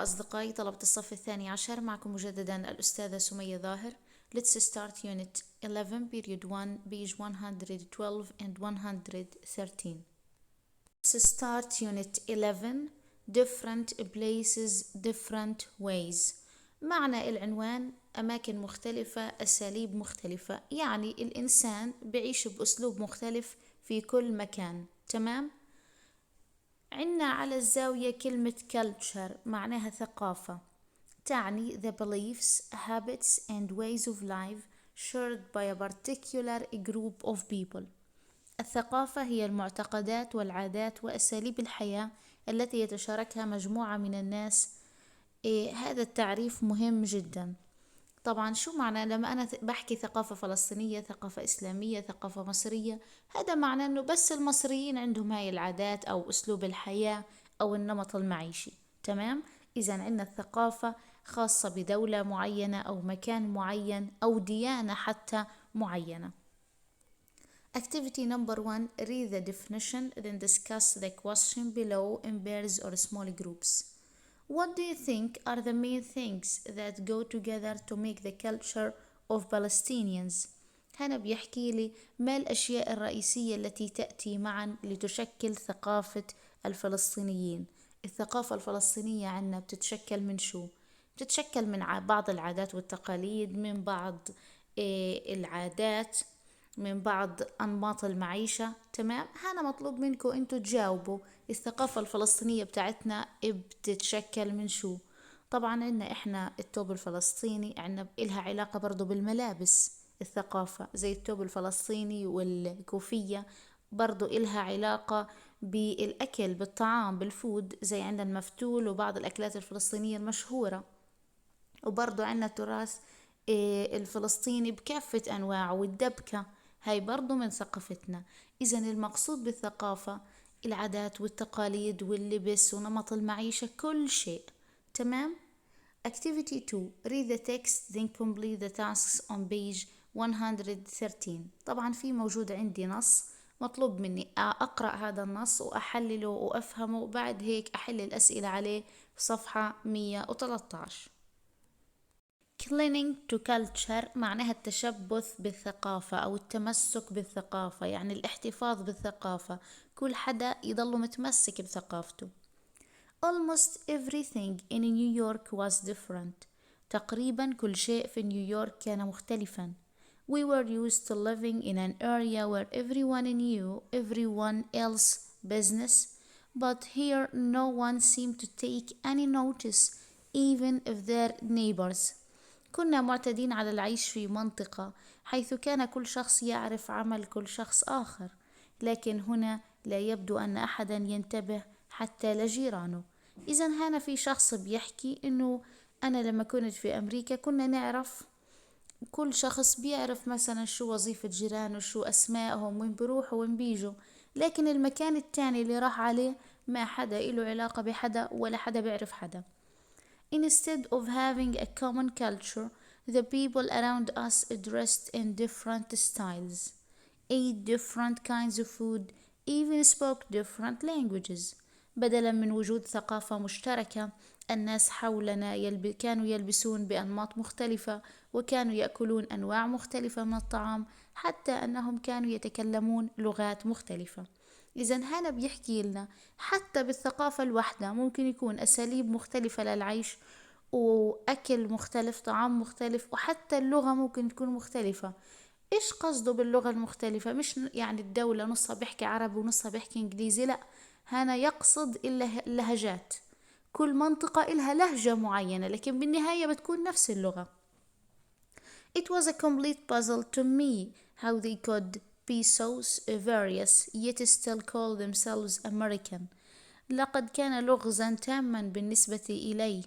مرحبا أصدقائي طلبة الصف الثاني عشر، معكم مجددا الأستاذة سمية ظاهر. Let's start Unit 11 Period 1 page 112 and 113. Let's start Unit 11 Different Places Different Ways. معنى العنوان أماكن مختلفة، أساليب مختلفة، يعني الإنسان بيعيش بأسلوب مختلف في كل مكان. تمام؟ عنا على الزاوية كلمة culture معناها ثقافة، تعني the beliefs, habits and ways of life shared by a particular group of people. الثقافة هي المعتقدات والعادات وأساليب الحياة التي يتشاركها مجموعة من الناس. هذا التعريف مهم جدا. طبعا شو معنى لما أنا بحكي ثقافة فلسطينية، ثقافة إسلامية، ثقافة مصرية؟ هذا معناه أنه بس المصريين عندهم هاي العادات أو أسلوب الحياة أو النمط المعيشي. تمام؟ إذا عندنا الثقافة خاصة بدولة معينة أو مكان معين أو ديانة حتى معينة. Activity number 1. Read the definition, then discuss the question below in pairs or small groups. What do you think are the main things that go together to make the culture of Palestinians؟ هنا بيحكي لي ما الأشياء الرئيسية التي تأتي معا لتشكل ثقافة الفلسطينيين. الثقافة الفلسطينية عنا بتتشكل من شو؟ بتتشكل من بعض العادات والتقاليد، من بعض العادات، من بعض أنماط المعيشة. تمام؟ هنا مطلوب منكم أنتوا تجاوبوا الثقافة الفلسطينية بتاعتنا بتتشكل من شو. طبعا عندنا إحنا الثوب الفلسطيني، عندنا إلها علاقة برضو بالملابس. الثقافة زي الثوب الفلسطيني والكوفية برضو إلها علاقة بالأكل، بالطعام، بالفود، زي عندنا المفتول وبعض الأكلات الفلسطينية المشهورة. وبرضو عندنا التراث الفلسطيني بكافة أنواعه، والدبكة هاي برضو من ثقافتنا. إذا المقصود بالثقافة العادات والتقاليد واللبس ونمط المعيشة، كل شيء. تمام؟ Activity 2. Read the text then complete the tasks on page 113. طبعا في موجود عندي نص، مطلوب مني أقرأ هذا النص وأحلله وأفهمه، وبعد هيك أحل الأسئلة عليه في صفحة 113. Clinging to culture معناها التشبث بالثقافة أو التمسك بالثقافة، يعني الاحتفاظ بالثقافة، كل حدا يضل متمسك بثقافته. Almost everything in New York was different. تقريبا كل شيء في نيويورك كان مختلفا. We were used to living in an area where everyone knew everyone else's business, but here no one seemed to take any notice, even if their neighbors. كنا معتادين على العيش في منطقة حيث كان كل شخص يعرف عمل كل شخص آخر، لكن هنا لا يبدو أن أحدا ينتبه حتى لجيرانه. إذا هنا في شخص بيحكي إنه أنا لما كنت في أمريكا كنا نعرف، كل شخص بيعرف مثلا شو وظيفة جيرانه، شو أسمائهم، وين بيروحوا وين بيجوا، لكن المكان التاني اللي راح عليه ما حدا إله علاقة بحدا ولا حدا بيعرف حدا. Instead of having a common culture, the people around us dressed in different styles, ate different kinds of food, even spoke different languages. بدلا من وجود ثقافة مشتركة، الناس حولنا كانوا يلبسون بأنماط مختلفة، وكانوا يأكلون أنواع مختلفة من الطعام، حتى أنهم كانوا يتكلمون لغات مختلفة. إذا هنا بيحكي لنا حتى بالثقافة الواحدة ممكن يكون أساليب مختلفة للعيش، وأكل مختلف، طعام مختلف، وحتى اللغة ممكن تكون مختلفة. إيش قصده باللغة المختلفة؟ مش يعني الدولة نصها بيحكي عربي ونصها بيحكي إنجليزي، لا، هنا يقصد اللهجات. كل منطقة إلها لهجة معينة، لكن بالنهاية بتكون نفس اللغة. It was a complete puzzle to me how they could be so various yet still call themselves American. لقد كان لغزا تاما بالنسبة إلي،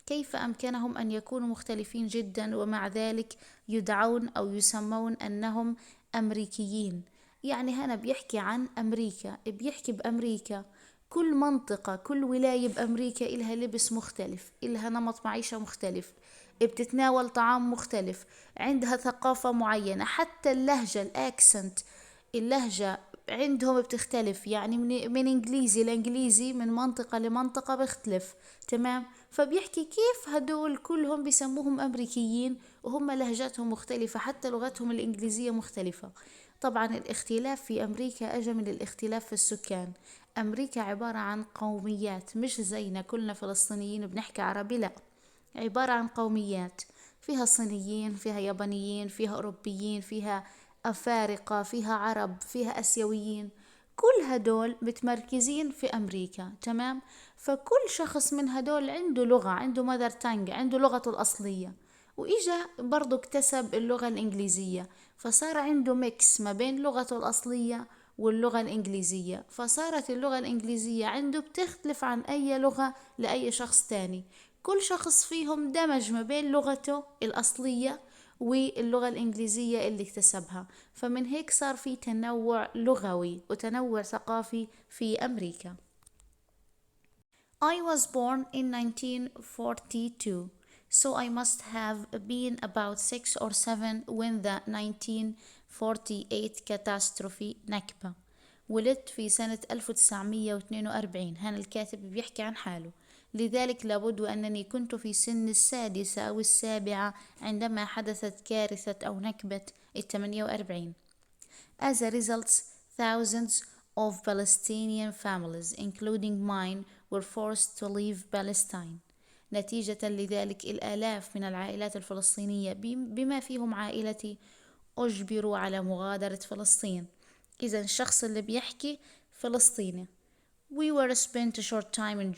كيف أمكنهم أن يكونوا مختلفين جدا ومع ذلك يدعون أو يسمون أنهم أمريكيين. يعني هنا بيحكي عن أمريكا، بيحكي بأمريكا، كل منطقة، كل ولاية بأمريكا إلها لبس مختلف، إلها نمط معيشة مختلف، بتتناول طعام مختلف، عندها ثقافة معينة، حتى اللهجة، الأكسنت، اللهجة عندهم بتختلف، يعني من إنجليزي لإنجليزي، من منطقة لمنطقة بيختلف. تمام. فبيحكي كيف هدول كلهم بيسموهم أمريكيين وهم لهجاتهم مختلفة، حتى لغتهم الإنجليزية مختلفة. طبعا الاختلاف في أمريكا أجى من الاختلاف في السكان. أمريكا عبارة عن قوميات، مش زينا كلنا فلسطينيين بنحكي عربي، لا، عبارة عن قوميات، فيها صينيين، فيها يابانيين، فيها أوروبيين، فيها أفارقة، فيها عرب، فيها أسيويين. كل هدول متمركزين في أمريكا. تمام. فكل شخص من هدول عنده لغة، عنده مادر تانج، عنده لغته الأصلية، وإجا برضو اكتسب اللغة الإنجليزية، فصار عنده ميكس ما بين لغته الأصلية واللغة الإنجليزية. فصارت اللغة الإنجليزية عنده بتختلف عن أي لغة لأي شخص تاني. كل شخص فيهم دمج ما بين لغته الأصلية واللغة الإنجليزية اللي اكتسبها. فمن هيك صار في تنوع لغوي وتنوع ثقافي في أمريكا. I was born in 1942, so I must have been about 6 or 7 when the 1948 catastrophe نكبة. ولدت في سنة 1942. هنا الكاتب بيحكي عن حاله. لذلك لابد أنني كنت في سن السادسة أو السابعة عندما حدثت كارثة أو نكبة 48. As a result, thousands of Palestinian families, including mine, were forced to leave Palestine. نتيجة لذلك الآلاف من العائلات الفلسطينية بما فيهم عائلتي أجبروا على مغادرة فلسطين. إذا الشخص اللي بيحكي فلسطيني. We were spent a short time in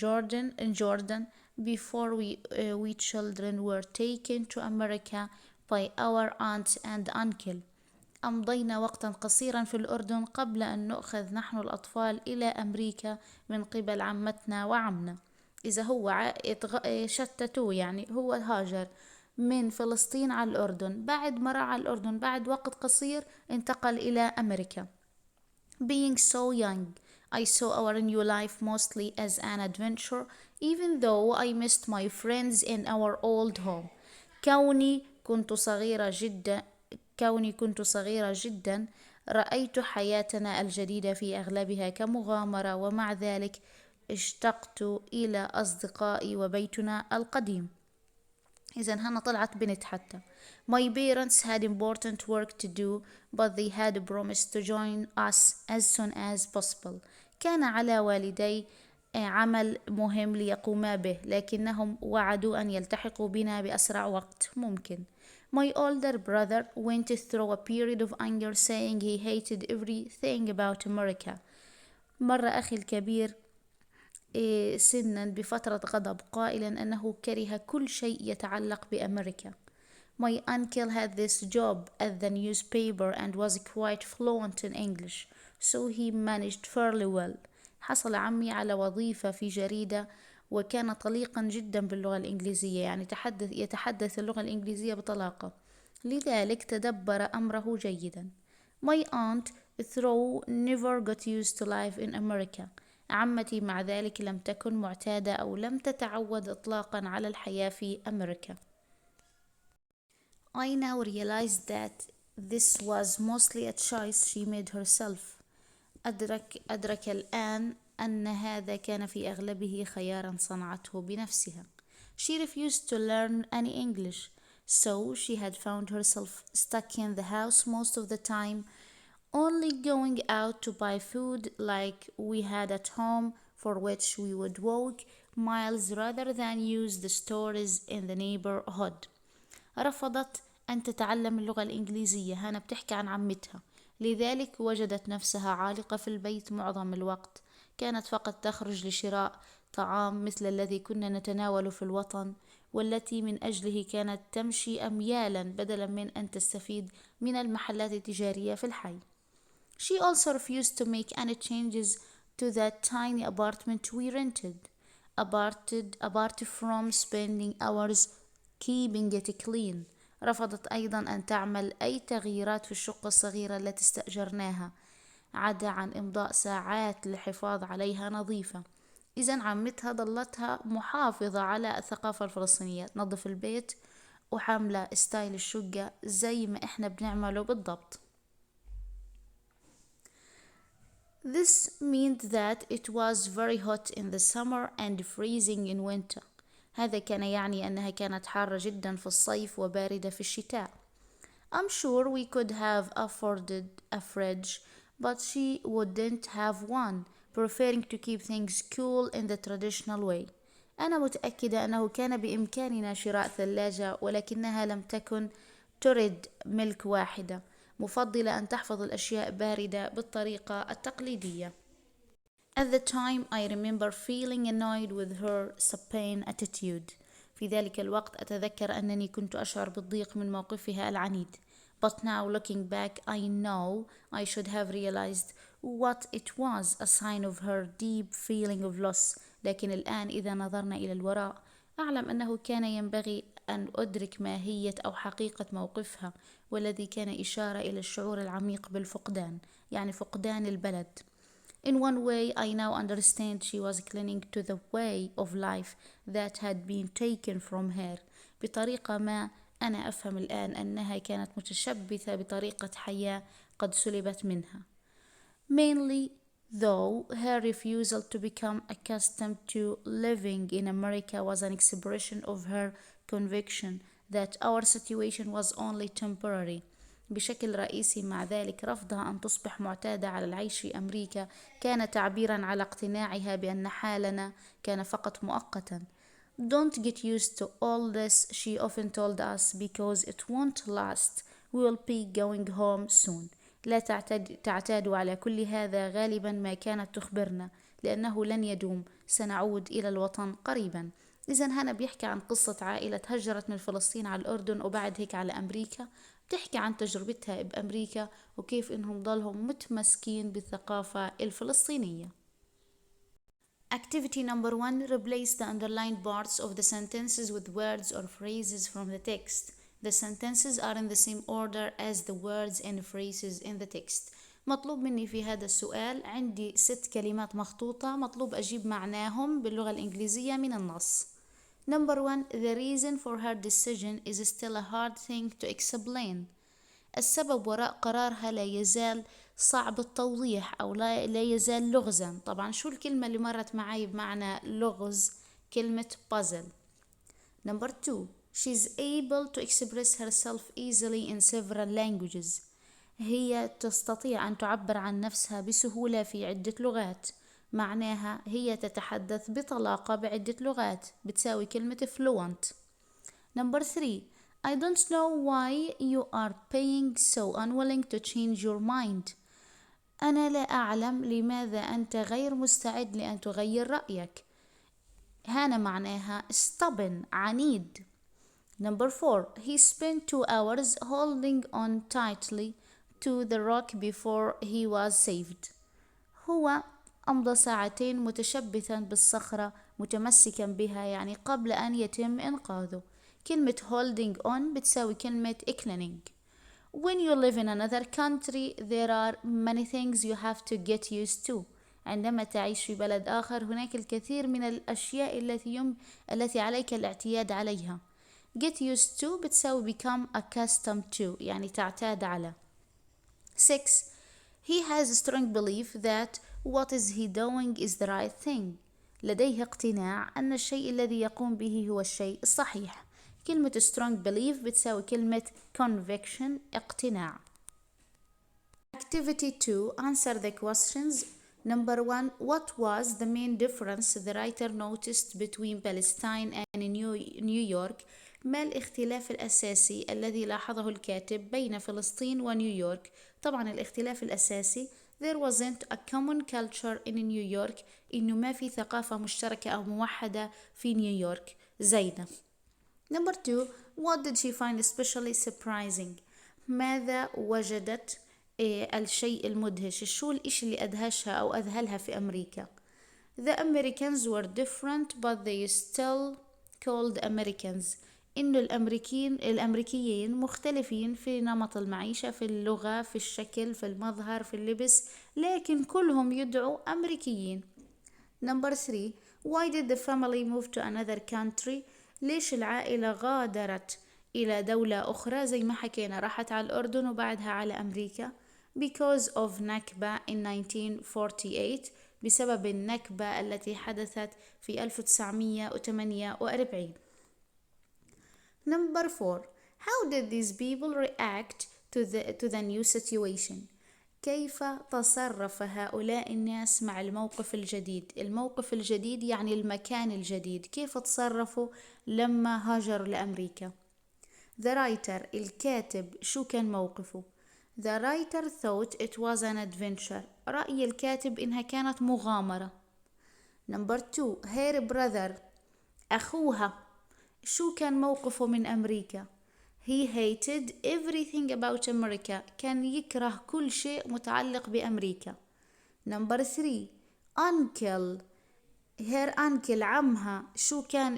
Jordan before we children were taken to America by our aunt and uncle. أمضينا وقتا قصيرا في الأردن قبل أن نؤخذ نحن الأطفال إلى أمريكا من قبل عمتنا وعمنا. إذا هو شتتوه، يعني هو هاجر من فلسطين على الأردن، بعد ما راح على الأردن بعد وقت قصير انتقل إلى أمريكا. Being so young, I saw our new life mostly as an adventure, even though I missed my friends in our old home. كوني كنت صغيرة جدا كوني كنت صغيرة جدا رأيت حياتنا الجديدة في أغلبها كمغامرة، ومع ذلك اشتقت إلى أصدقائي وبيتنا القديم. إذن هنا طلعت بنت حتى. My parents had important work to do, but they had promised to join us as soon as possible. كان على والدي عمل مهم ليقوما به، لكنهم وعدوا أن يلتحقوا بنا بأسرع وقت ممكن. My older brother went through a period of anger, saying he hated everything about America. مر أخي الكبير سنا بفترة غضب قائلا أنه كره كل شيء يتعلق بأمريكا. My uncle had this job at the newspaper and was quite fluent in English, so he managed fairly well. حصل عمي على وظيفة في جريدة وكان طليقا جدا باللغة الإنجليزية، يعني يتحدث اللغة الإنجليزية بطلاقة، لذلك تدبر أمره جيدا. My aunt though never got used to life in America. عمتي مع ذلك لم تكن معتادة أو لم تتعود إطلاقا على الحياة في أمريكا. I now realized that this was mostly a choice she made herself. أدرك الآن أن هذا كان في أغلبه خيارا صنعته بنفسها. She refused to learn any English, so she had found herself stuck in the house most of the time, only going out to buy food like we had at home, for which we would walk miles rather than use the stores in the neighborhood. رفضت أن تتعلم اللغة الإنجليزية. هنا بتحكي عن عمتها. لذلك وجدت نفسها عالقة في البيت معظم الوقت. كانت فقط تخرج لشراء طعام مثل الذي كنا نتناوله في الوطن، والتي من أجله كانت تمشي أميالا بدلا من أن تستفيد من المحلات التجارية في الحي. She also refused to make any changes to that tiny apartment we rented, apart from spending hours keeping it clean. رفضت أيضا أن تعمل أي تغييرات في الشقة الصغيرة التي استأجرناها، عدا عن إمضاء ساعات للحفاظ عليها نظيفة. إذن عمتها ضلتها محافظة على الثقافة الفلسطينية، تنظف البيت وحاملة ستايل الشقة زي ما إحنا بنعمله بالضبط. This meant that it was very hot in the summer and freezing in winter. هذا كان يعني أنها كانت حارة جدا في الصيف وباردة في الشتاء. I'm sure we could have afforded a fridge, but she wouldn't have one, preferring to keep things cool in the traditional way. أنا متأكدة أنه كان بإمكاننا شراء ثلاجة، ولكنها لم تكن ترد ملك واحدة، مفضلة أن تحفظ الأشياء باردة بالطريقة التقليدية. At the time I remember feeling annoyed with her supine attitude. في ذلك الوقت أتذكر أنني كنت أشعر بالضيق من موقفها العنيد. But now looking back I know I should have realized what it was, a sign of her deep feeling of loss. لكن الآن إذا نظرنا إلى الوراء أعلم أنه كان ينبغي أن أدرك ماهية أو حقيقة موقفها، والذي كان إشارة إلى الشعور العميق بالفقدان، يعني فقدان البلد. In one way, I now understand she was clinging to the way of life that had been taken from her. بطريقة ما أنا أفهم الآن أنها كانت متشبثة بطريقة حياة قد سلبت منها. Mainly, though, her refusal to become accustomed to living in America was an expression of her conviction that our situation was only temporary. بشكل رئيسي مع ذلك رفضها أن تصبح معتادة على العيش في أمريكا كان تعبيرا على اقتناعها بأن حالنا كان فقط مؤقتا. Don't get used to all this, she often told us, because it won't last. We will be going home soon. لا تعتادوا على كل هذا، غالبا ما كانت تخبرنا، لأنه لن يدوم، سنعود إلى الوطن قريبا. إذا هنا بيحكي عن قصة عائلة هجرت من فلسطين على الأردن وبعد هيك على أمريكا، بتحكي عن تجربتها بأمريكا وكيف إنهم ضلهم متمسكين بالثقافة الفلسطينية. Activity number 1. Replace the underlined parts of the sentences with words or phrases from the text. The sentences are in the same order as the words and phrases in the text. مطلوب مني في هذا السؤال عندي 6 كلمات مخطوطة، مطلوب أجيب معناهم باللغة الإنجليزية من النص. Number 1. The reason for her decision is still a hard thing to explain. السبب وراء قرارها لا يزال صعب التوضيح أو لا يزال لغزا. طبعا شو الكلمة اللي مرت معي بمعنى لغز؟ كلمة puzzle. Number 2. She's able to express herself easily in several languages. هي تستطيع أن تعبر عن نفسها بسهولة في عدة لغات. معناها هي تتحدث بطلاقة بعدة لغات، بتساوي كلمة fluent. Number 3. I don't know why you are being so unwilling to change your mind. أنا لا أعلم لماذا أنت غير مستعد لأن تغير رأيك. هنا معناها stubborn، عنيد. Number 4. He spent 2 hours holding on tightly to the rock before he was saved. هو أمضى ساعتين متشبثا بالصخرة متمسكا بها، يعني قبل أن يتم إنقاذه. كلمة holding on بتساوي كلمة clinging. When you live in another country there are many things you have to get used to. عندما تعيش في بلد آخر هناك الكثير من الأشياء التي عليك الاعتياد عليها. Get used to بتساوي become accustomed to، يعني تعتاد على. 6. He has a strong belief that what is he doing is the right thing. لديه اقتناع أن الشيء الذي يقوم به هو الشيء الصحيح. كلمة strong belief بتساوي كلمة conviction، اقتناع. Activity 2. Answer the questions. Number 1. What was the main difference the writer noticed between Palestine and New York? ما الاختلاف الأساسي الذي لاحظه الكاتب بين فلسطين ونيويورك؟ طبعا الاختلاف الأساسي there wasn't a common culture in New York، إنه ما في ثقافة مشتركة أو موحدة في نيويورك زينا. Number 2. What did she find especially surprising؟ ماذا وجدت الشيء المدهش؟ شو الإشي اللي أدهشها أو أذهلها في أمريكا؟ The Americans were different but they still called Americans. إنه الأمريكيين مختلفين في نمط المعيشة، في اللغة، في الشكل، في المظهر، في اللبس، لكن كلهم يدعوا أمريكيين. Number 3. Why did the family move to another country؟ ليش العائلة غادرت إلى دولة أخرى؟ زي ما حكينا راحت على الأردن وبعدها على أمريكا. because of نكبة in 1948 بسبب النكبة التي حدثت في 1948. Number 4. How did these people react to the new situation? كيف تصرف هؤلاء الناس مع الموقف الجديد؟ الموقف الجديد يعني المكان الجديد. كيف تصرفوا لما هاجروا لأمريكا؟ The writer الكاتب شو كان موقفه؟ The writer thought it was an adventure. رأي الكاتب إنها كانت مغامرة. Number 2. her brother أخوها شو كان موقفه من أمريكا؟ He hated everything about America. كان يكره كل شيء متعلق بأمريكا. Number 3. uncle her uncle عمها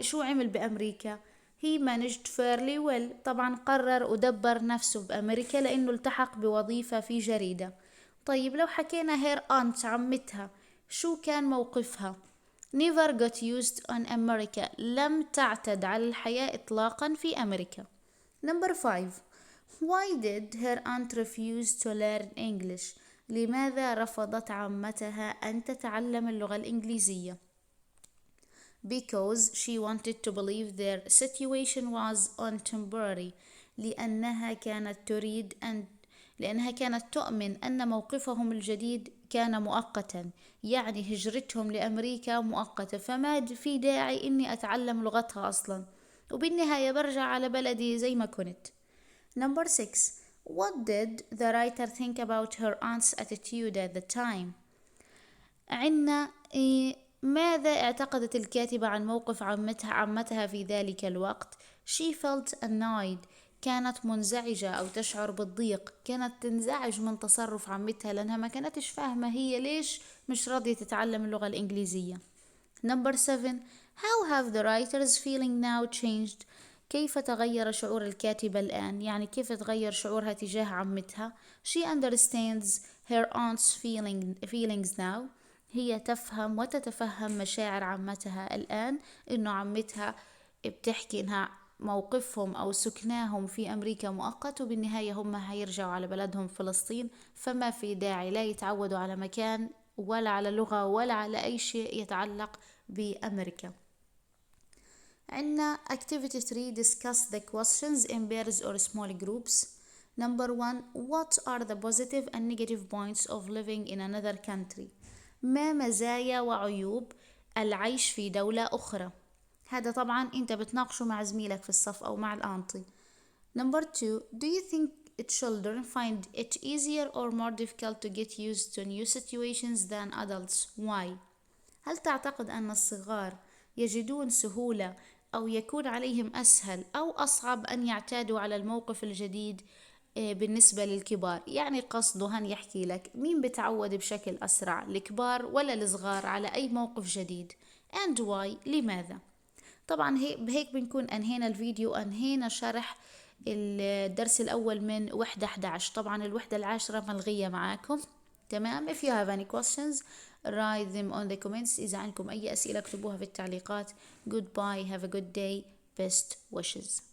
شو عمل بأمريكا؟ He managed fairly well. طبعا قرر ودبر نفسه بأمريكا لأنه التحق بوظيفة في جريدة. طيب لو حكينا her aunt عمتها شو كان موقفها؟ Never got used on America. لم تعتد على الحياة إطلاقا في أمريكا. Number 5. Why did her aunt refuse to learn English? لماذا رفضت عمتها أن تتعلم اللغة الإنجليزية؟ Because she wanted to believe their situation was on temporary. لأنها كانت تؤمن أن موقفهم الجديد كان مؤقتا، يعني هجرتهم لأمريكا مؤقتة، فما في داعي إني أتعلم لغتها أصلا، وبالنهاية برجع على بلدي زي ما كنت. Number 6. What did the writer think about her aunt's attitude at the time? عنا ماذا اعتقدت الكاتبة عن موقف عمتها في ذلك الوقت؟ She felt annoyed. كانت منزعجة أو تشعر بالضيق، كانت تنزعج من تصرف عمتها لأنها ما كانتش فاهمة هي ليش مش راضية تتعلم اللغة الإنجليزية. Number 7. How have the writer's feeling now changed? كيف تغير شعور الكاتبة الآن؟ يعني كيف تغير شعورها تجاه عمتها؟ She understands her aunt's feelings now. هي تفهم وتتفهم مشاعر عمتها الآن، إنه عمتها بتحكي إنها موقفهم أو سكناهم في أمريكا مؤقت، وبالنهاية هم هيرجعوا على بلدهم فلسطين، فما في داعي لا يتعودوا على مكان ولا على لغة ولا على أي شيء يتعلق بأمريكا. عندنا activity 3. discuss the questions in pairs or small groups. Number 1. what are the positive and negative points of living in another country? ما مزايا وعيوب العيش في دولة أخرى؟ هذا طبعا أنت بتناقشه مع زميلك في الصف أو مع الأنطي. Number 2. do you think children find it easier or more difficult to get used to new situations than adults? Why? هل تعتقد أن الصغار يجدون سهولة أو يكون عليهم أسهل أو أصعب أن يعتادوا على الموقف الجديد بالنسبة للكبار؟ يعني قصده هن يحكي لك مين بتعود بشكل أسرع، الكبار ولا الصغار على أي موقف جديد؟ and why لماذا؟ طبعا بهيك بنكون أنهينا الفيديو، أنهينا شرح الدرس الأول من وحدة 11. طبعا الوحدة 10 ملغية معاكم. تمام. if you have any questions write them on the comments. إذا عندكم أي أسئلة اكتبوها في التعليقات. goodbye, have a good day, best wishes.